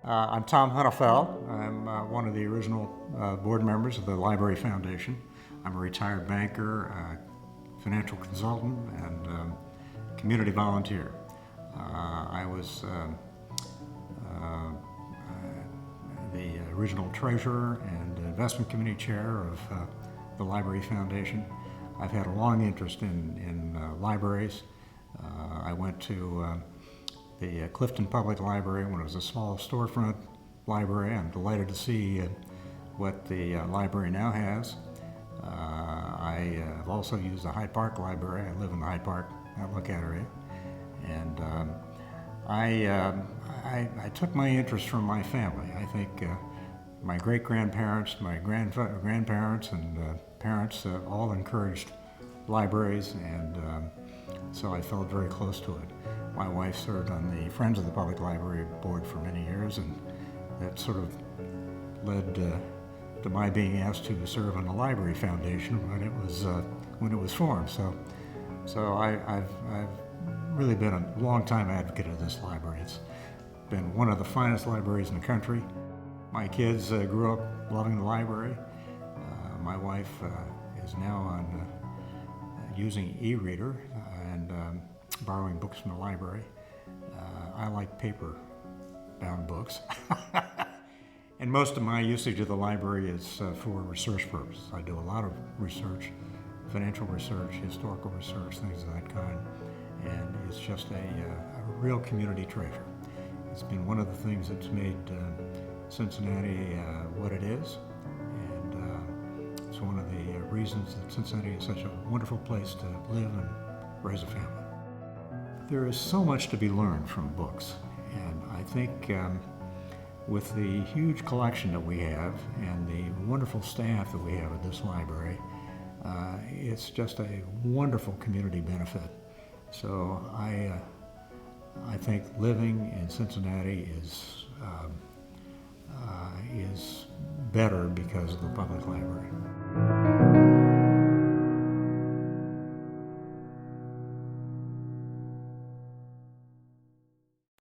I'm Tom Huenefeld. I'm one of the original board members of the Library Foundation. I'm a retired banker, financial consultant, and community volunteer. I was the original treasurer and investment committee chair of the Library Foundation. I've had a long interest in libraries. I went to the Clifton Public Library when it was a small storefront library. I'm delighted to see what the library now has. I have also used the Hyde Park Library. I live in the Hyde Park Outlook area. And I took my interest from my family. I think my great-grandparents, my grandparents, and parents all encouraged libraries, and so I felt very close to it. My wife served on the Friends of the Public Library board for many years, and that sort of led to my being asked to serve on the Library Foundation when it was formed. So I've really been a long-time advocate of this library. It's been one of the finest libraries in the country. My kids grew up loving the library. My wife is now on using e-reader and borrowing books from the library. I like paper-bound books. And most of my usage of the library is for research purposes. I do a lot of research, financial research, historical research, things of that kind. And it's just a real community treasure. It's been one of the things that's made Cincinnati what it is. And it's one of the reasons that Cincinnati is such a wonderful place to live and raise a family. There is so much to be learned from books, and I think with the huge collection that we have and the wonderful staff that we have at this library, it's just a wonderful community benefit. So I think living in Cincinnati is better because of the public library.